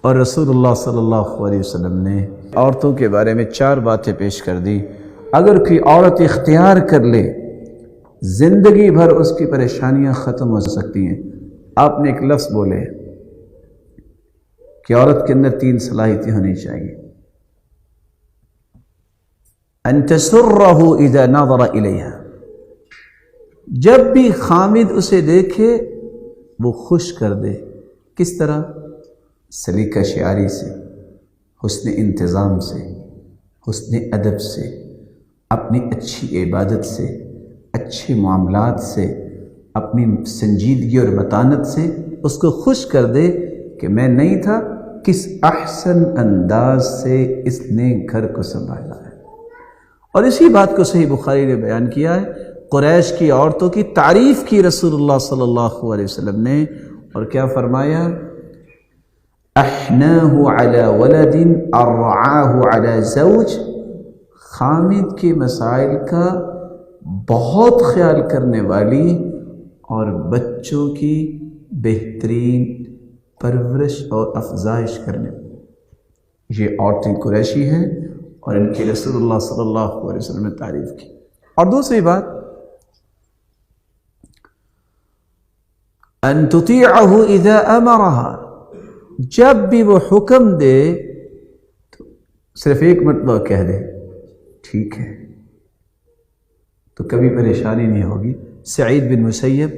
اور رسول اللہ صلی اللہ علیہ وسلم نے عورتوں کے بارے میں 4 باتیں پیش کر دی. اگر کوئی عورت اختیار کر لے زندگی بھر اس کی پریشانیاں ختم ہو سکتی ہیں. آپ نے ایک لفظ بولے کہ عورت کے اندر 3 صلاحیتیں ہونی چاہیے. ان تسرہ اذا نظر الیہا، جب بھی خامد اسے دیکھے وہ خوش کر دے. کس طرح؟ سلیقہ شعاری سے، حسن انتظام سے، حسن ادب سے، اپنی اچھی عبادت سے، اچھے معاملات سے، اپنی سنجیدگی اور متانت سے اس کو خوش کر دے کہ میں نہیں تھا، کس احسن انداز سے اس نے گھر کو سنبھالا ہے. اور اسی بات کو صحیح بخاری نے بیان کیا ہے. قریش کی عورتوں کی تعریف کی رسول اللہ صلی اللہ علیہ وسلم نے، اور کیا فرمایا؟ احناہ علی ولد ارعاہ علی زوج، خامد کے مسائل کا بہت خیال کرنے والی اور بچوں کی بہترین پرورش اور افزائش کرنے والی. یہ عورتیں قریشی ہیں اور ان کی رسول اللہ صلی اللہ علیہ وسلم نے تعریف کی. اور دوسری بات، ان تطیعہ اذا امرہا، جب بھی وہ حکم دے تو صرف ایک مرتبہ کہہ دے ٹھیک ہے، تو کبھی پریشانی نہیں ہوگی. سعید بن مسیب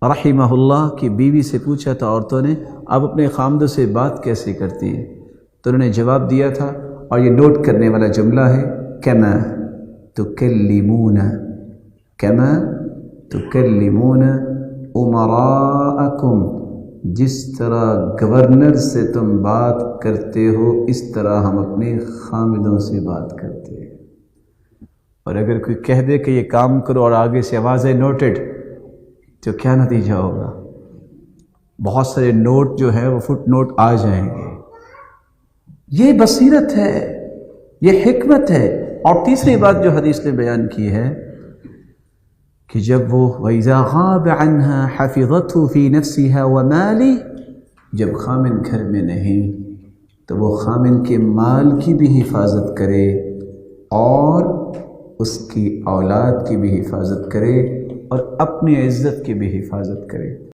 رحمہ اللہ کی بیوی سے پوچھا تھا عورتوں نے، آپ اپنے خامدوں سے بات کیسے کرتی ہیں؟ تو انہوں نے جواب دیا تھا، اور یہ نوٹ کرنے والا جملہ ہے، کما تکلمون، کما تکلمون امراءکم، جس طرح گورنر سے تم بات کرتے ہو اس طرح ہم اپنے خامدوں سے بات کرتے ہیں. اور اگر کوئی کہہ دے کہ یہ کام کرو اور آگے سے آواز ہے نوٹڈ، تو کیا نتیجہ ہوگا؟ بہت سارے نوٹ جو ہے وہ فٹ نوٹ آ جائیں گے. یہ بصیرت ہے، یہ حکمت ہے. اور تیسری بات جو حدیث نے بیان کی ہے کہ جب وہ وَإِذَا غَابَ عَنْهَا حَفِظَتْهُ فِي نَفْسِهَا وَمَالِهِ، جب خامن گھر میں نہیں تو وہ خامن کے مال کی بھی حفاظت کرے اور اس کی اولاد کی بھی حفاظت کرے اور اپنی عزت کی بھی حفاظت کرے.